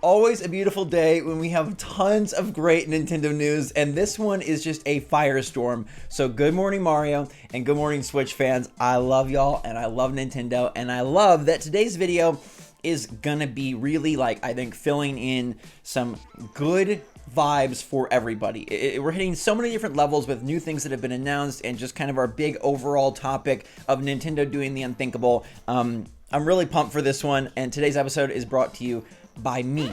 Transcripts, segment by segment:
always a beautiful day when we have tons of great Nintendo news, and this one is just a firestorm. So good morning, Mario, and good morning, Switch fans. I love y'all, and I love Nintendo, and I love that today's video is gonna be really, I think, filling in some good vibes for everybody. We're hitting so many different levels with new things that have been announced, and just kind of our big overall topic of Nintendo doing the unthinkable. I'm really pumped for this one, and today's episode is brought to you by me,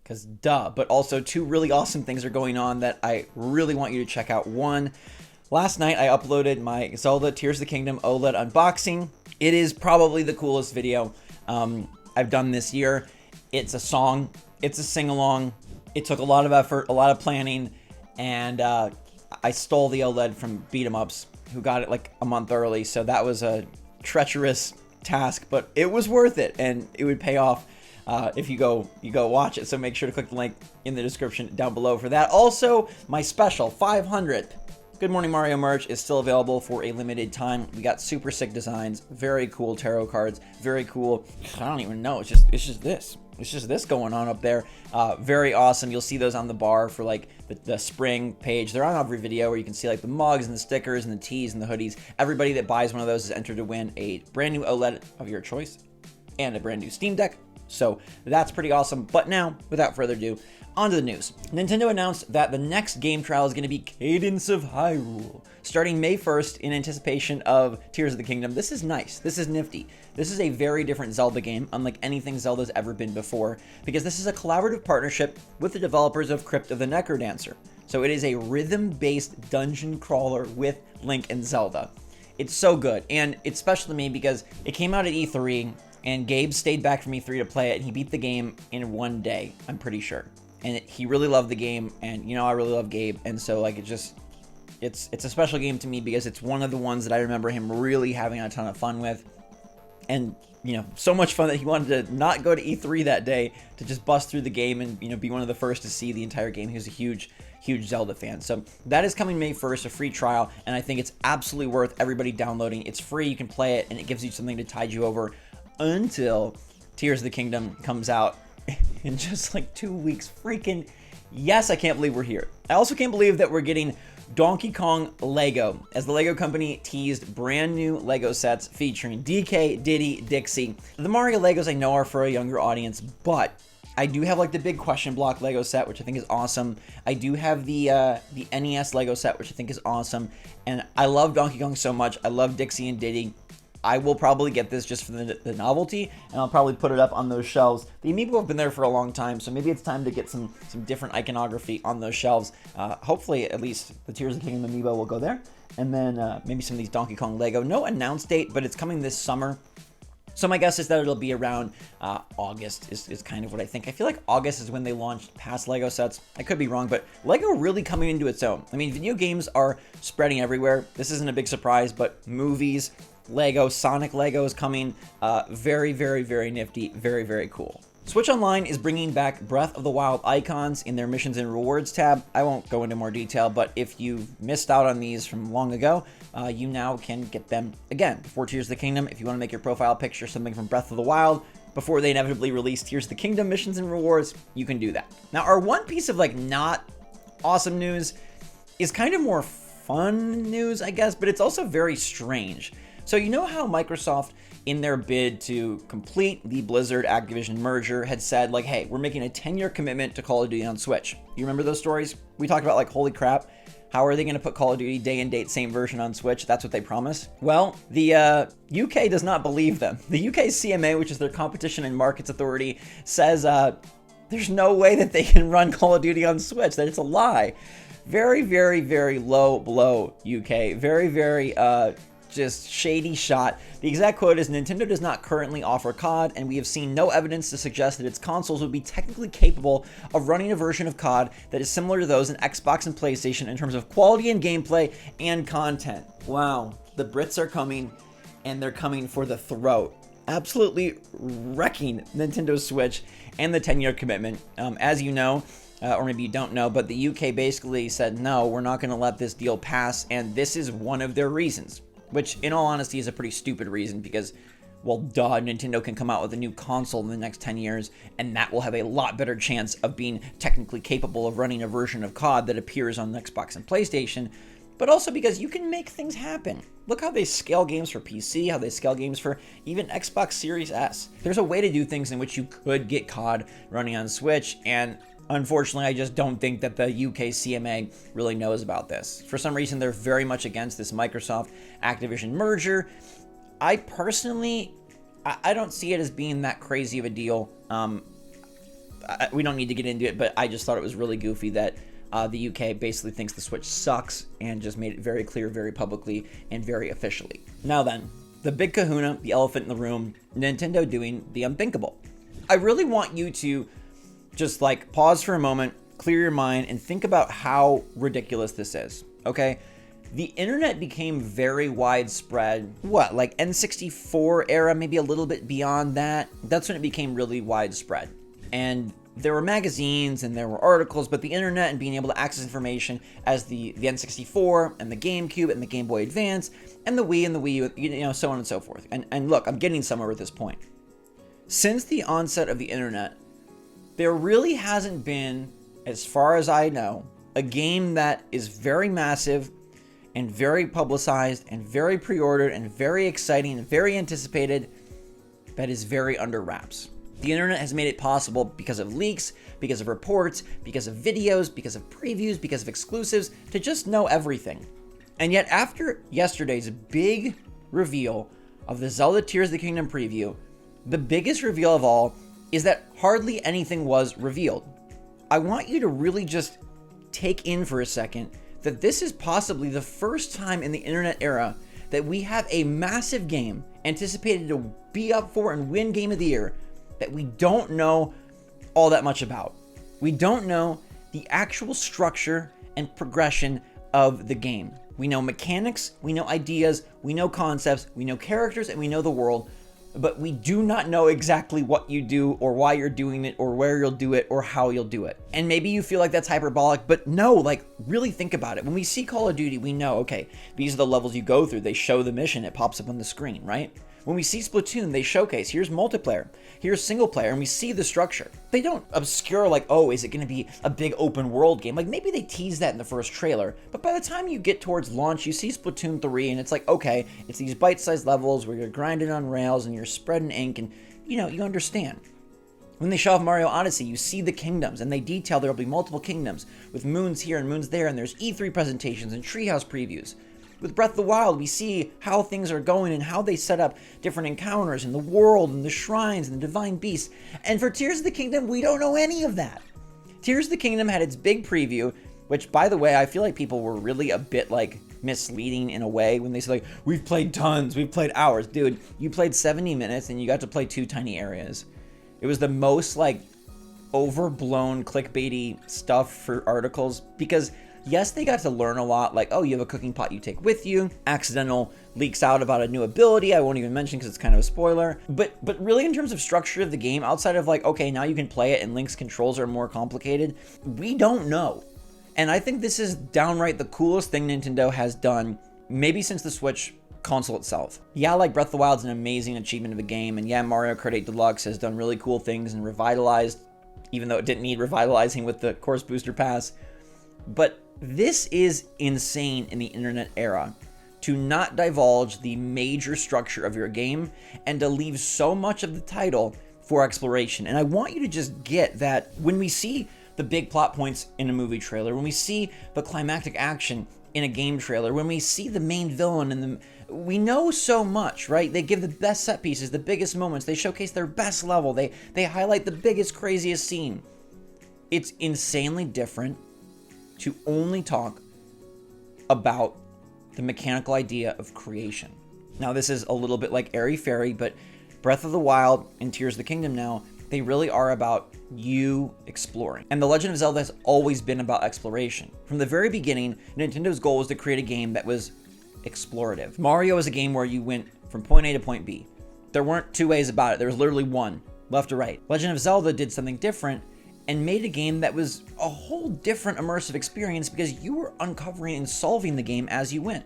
because duh, but also two really awesome things are going on that I really want you to check out. One, last night I uploaded my Zelda Tears of the Kingdom OLED unboxing. It is probably the coolest video I've done this year. It's a song, it's a sing-along, it took a lot of effort, a lot of planning, and I stole the OLED from Beat 'em Ups, who got it like a month early, so that was a treacherous task, but it was worth it, and it would pay off if you go watch it. So make sure to click the link in the description down below for that. Also, my special 500 Good Morning Mario merch is still available for a limited time. We got super sick designs, very cool tarot cards, very cool. I don't even know. It's just this going on up there. Very awesome. You'll see those on the bar for like the spring page. They're on every video where you can see like the mugs and the stickers and the tees and the hoodies. Everybody that buys one of those is entered to win a brand new OLED of your choice and a brand new Steam Deck. So that's pretty awesome. But now, without further ado, on to the news. Nintendo announced that the next game trial is going to be Cadence of Hyrule, starting May 1st in anticipation of Tears of the Kingdom. This is nice. This is nifty. This is a very different Zelda game, unlike anything Zelda's ever been before, because this is a collaborative partnership with the developers of Crypt of the Necrodancer. So it is a rhythm-based dungeon crawler with Link and Zelda. It's so good, and it's special to me because it came out at E3, and Gabe stayed back from E3 to play it, and he beat the game in one day, I'm pretty sure. And he really loved the game, and I really love Gabe, and so it's a special game to me because it's one of the ones that I remember him really having a ton of fun with, and so much fun that he wanted to not go to E3 that day to just bust through the game and be one of the first to see the entire game. He was a huge Zelda fan. So that is coming May 1st, a free trial, and I think it's absolutely worth everybody downloading. It's free, you can play it, and it gives you something to tide you over until Tears of the Kingdom comes out in just like 2 weeks. Freaking yes, I can't believe we're here. I also can't believe that we're getting Donkey Kong Lego, as the Lego company teased brand new Lego sets featuring DK, Diddy, Dixie. The Mario Legos I know are for a younger audience, but I do have like the big question block Lego set, which I think is awesome. I do have the NES Lego set, which I think is awesome, and I love Donkey Kong so much. I love Dixie and Diddy. I will probably get this just for the novelty, and I'll probably put it up on those shelves. The amiibo have been there for a long time, so maybe it's time to get some different iconography on those shelves. Hopefully, at least the Tears of the Kingdom amiibo will go there, and then maybe some of these Donkey Kong Lego. No announced date, but it's coming this summer. So my guess is that it'll be around August is kind of what I think. I feel like August is when they launched past Lego sets. I could be wrong, but Lego really coming into its own. I mean, video games are spreading everywhere. This isn't a big surprise, but movies, Lego, Sonic Lego is coming. Very, very, very nifty. Very, very cool. Switch Online is bringing back Breath of the Wild icons in their Missions and Rewards tab. I won't go into more detail, but if you've missed out on these from long ago, you now can get them again before Tears of the Kingdom. If you want to make your profile picture something from Breath of the Wild before they inevitably release Tears of the Kingdom Missions and Rewards, you can do that. Now, our one piece of not awesome news is kind of more fun news, I guess, but it's also very strange. So you know how Microsoft, in their bid to complete the Blizzard-Activision merger, had said, hey, we're making a 10-year commitment to Call of Duty on Switch. You remember those stories? We talked about, holy crap, how are they going to put Call of Duty day and date, same version on Switch? That's what they promised. Well, the UK does not believe them. The UK CMA, which is their Competition and Markets Authority, says there's no way that they can run Call of Duty on Switch, that it's a lie. Very, very, very low blow, UK. Very, very just shady shot. The exact quote is, Nintendo does not currently offer COD, and we have seen no evidence to suggest that its consoles would be technically capable of running a version of COD that is similar to those in Xbox and PlayStation in terms of quality and gameplay and content. Wow, the Brits are coming, and they're coming for the throat. Absolutely wrecking Nintendo Switch and the 10-year commitment. As you know, or maybe you don't know, but the UK basically said, no, we're not going to let this deal pass, and this is one of their reasons. Which, in all honesty, is a pretty stupid reason, because well, duh, Nintendo can come out with a new console in the next 10 years, and that will have a lot better chance of being technically capable of running a version of COD that appears on Xbox and PlayStation, but also because you can make things happen. Look how they scale games for PC, how they scale games for even Xbox Series S. There's a way to do things in which you could get COD running on Switch, and unfortunately, I just don't think that the UK CMA really knows about this. For some reason, they're very much against this Microsoft-Activision merger. I personally, I don't see it as being that crazy of a deal. We don't need to get into it, but I just thought it was really goofy that the UK basically thinks the Switch sucks and just made it very clear, very publicly, and very officially. Now then, the Big Kahuna, the elephant in the room, Nintendo doing the unthinkable. I really want you to just like pause for a moment, clear your mind, and think about how ridiculous this is, okay? The internet became very widespread, like N64 era, maybe a little bit beyond that. That's when it became really widespread. And there were magazines and there were articles, but the internet and being able to access information as the N64 and the GameCube and the Game Boy Advance and the Wii and the Wii U, you know, so on and so forth. And look, I'm getting somewhere with this point. Since the onset of the internet, there really hasn't been, as far as I know, a game that is very massive and very publicized and very pre-ordered and very exciting and very anticipated that is very under wraps. The internet has made it possible because of leaks, because of reports, because of videos, because of previews, because of exclusives, to just know everything. And yet after yesterday's big reveal of the Zelda Tears of the Kingdom preview, the biggest reveal of all is that hardly anything was revealed. I want you to really just take in for a second that this is possibly the first time in the internet era that we have a massive game anticipated to be up for and win Game of the Year that we don't know all that much about. We don't know the actual structure and progression of the game. We know mechanics, we know ideas, we know concepts, we know characters, and we know the world, but we do not know exactly what you do or why you're doing it or where you'll do it or how you'll do it. And maybe you feel like that's hyperbolic, but no, like really think about it. When we see Call of Duty, we know, okay, these are the levels you go through. They show the mission, it pops up on the screen, right? When we see Splatoon, they showcase, here's multiplayer, here's single player, and we see the structure. They don't obscure like, oh, is it gonna be a big open world game? Like maybe they tease that in the first trailer, but by the time you get towards launch, you see Splatoon 3 and it's like, okay, it's these bite-sized levels where you're grinding on rails and you're spreading ink and, you know, you understand. When they show off Mario Odyssey, you see the kingdoms, and they detail there'll be multiple kingdoms with moons here and moons there, and there's E3 presentations and treehouse previews. With Breath of the Wild, we see how things are going and how they set up different encounters in the world and the shrines and the divine beasts. And for Tears of the Kingdom, we don't know any of that. Tears of the Kingdom had its big preview, which, by the way, I feel like people were really a bit, like, misleading in a way when they said, like, we've played tons, we've played hours. Dude, you played 70 minutes and you got to play 2 tiny areas. It was the most, like, overblown clickbaity stuff for articles because yes, they got to learn a lot, like, oh, you have a cooking pot you take with you, accidental leaks out about a new ability, I won't even mention because it's kind of a spoiler, but really in terms of structure of the game, outside of like, okay, now you can play it and Link's controls are more complicated, we don't know. And I think this is downright the coolest thing Nintendo has done, maybe since the Switch console itself. Yeah, like Breath of the Wild's an amazing achievement of a game, and yeah, Mario Kart 8 Deluxe has done really cool things and revitalized, even though it didn't need revitalizing with the Course Booster Pass, but this is insane in the internet era to not divulge the major structure of your game and to leave so much of the title for exploration. And I want you to just get that when we see the big plot points in a movie trailer, when we see the climactic action in a game trailer, when we see the main villain and we know so much, right? They give the best set pieces, the biggest moments, they showcase their best level, they highlight the biggest, craziest scene. It's insanely different to only talk about the mechanical idea of creation. Now, this is a little bit like airy-fairy, but Breath of the Wild and Tears of the Kingdom now, they really are about you exploring. And The Legend of Zelda has always been about exploration. From the very beginning, Nintendo's goal was to create a game that was explorative. Mario is a game where you went from point A to point B. There weren't two ways about it. There was literally one, left or right. Legend of Zelda did something different and made a game that was a whole different immersive experience because you were uncovering and solving the game as you went.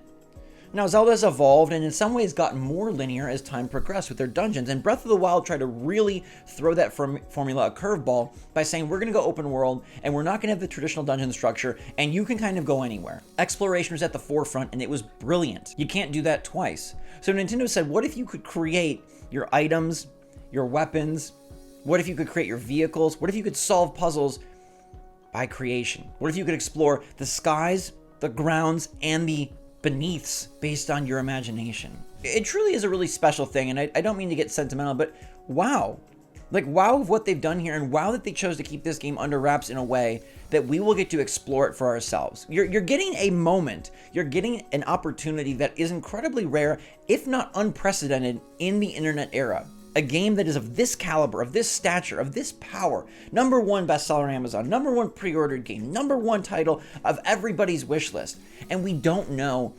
Now, Zelda has evolved and in some ways gotten more linear as time progressed with their dungeons, and Breath of the Wild tried to really throw that formula a curveball by saying we're going to go open world and we're not going to have the traditional dungeon structure and you can kind of go anywhere. Exploration was at the forefront and it was brilliant. You can't do that twice. So Nintendo said, what if you could create your items, your weapons? What if you could create your vehicles? What if you could solve puzzles by creation? What if you could explore the skies, the grounds, and the beneaths based on your imagination? It truly is a really special thing, and I don't mean to get sentimental, but wow. Like, wow of what they've done here, and wow that they chose to keep this game under wraps in a way that we will get to explore it for ourselves. You're getting a moment, you're getting an opportunity that is incredibly rare, if not unprecedented, in the internet era. A game that is of this caliber, of this stature, of this power. #1 bestseller on Amazon, #1 pre-ordered game, #1 title of everybody's wish list. And we don't know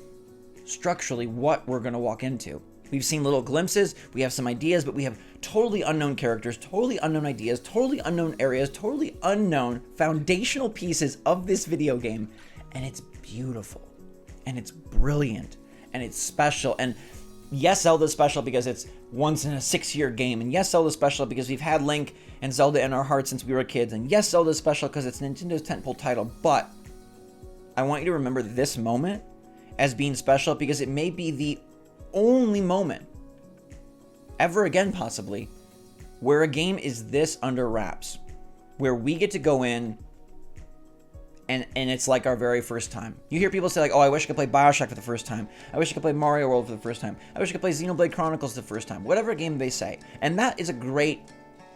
structurally what we're going to walk into. We've seen little glimpses, we have some ideas, but we have totally unknown characters, totally unknown ideas, totally unknown areas, totally unknown foundational pieces of this video game. And it's beautiful, and it's brilliant, and it's special. And yes, Zelda's special because it's once in a 6-year game. And yes, Zelda's special because we've had Link and Zelda in our hearts since we were kids. And yes, Zelda's special because it's Nintendo's tentpole title. But I want you to remember this moment as being special because it may be the only moment ever again, possibly, where a game is this under wraps, where we get to go in and it's like our very first time. You hear people say like, oh, I wish I could play BioShock for the first time. I wish I could play Mario World for the first time. I wish I could play Xenoblade Chronicles the first time. Whatever game they say. And that is a great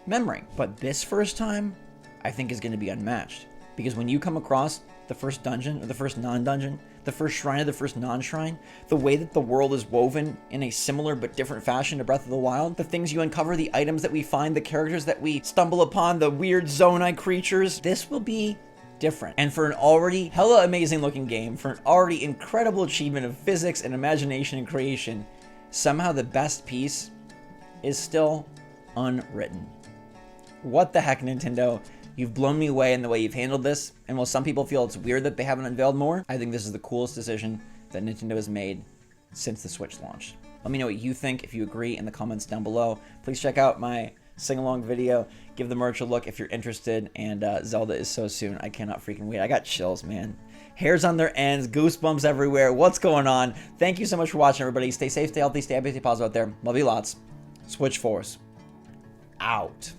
memory. But this first time, I think is going to be unmatched. Because when you come across the first dungeon or the first non-dungeon, the first shrine or the first non-shrine, the way that the world is woven in a similar but different fashion to Breath of the Wild, the things you uncover, the items that we find, the characters that we stumble upon, the weird Zonai creatures, this will be different. And for an already hella amazing looking game, for an already incredible achievement of physics and imagination and creation, somehow the best piece is still unwritten. What the heck, Nintendo? You've blown me away in the way you've handled this, and while some people feel it's weird that they haven't unveiled more, I think this is the coolest decision that Nintendo has made since the Switch launched. Let me know what you think, if you agree, in the comments down below. Please check out my sing-along video, give the merch a look if you're interested, and Zelda is so soon. I cannot freaking wait. I got chills, man. Hairs on their ends, goosebumps everywhere. What's going on? Thank you so much for watching, everybody. Stay safe, stay healthy, stay happy, stay positive out there. Love you lots. SwitchForce. Out.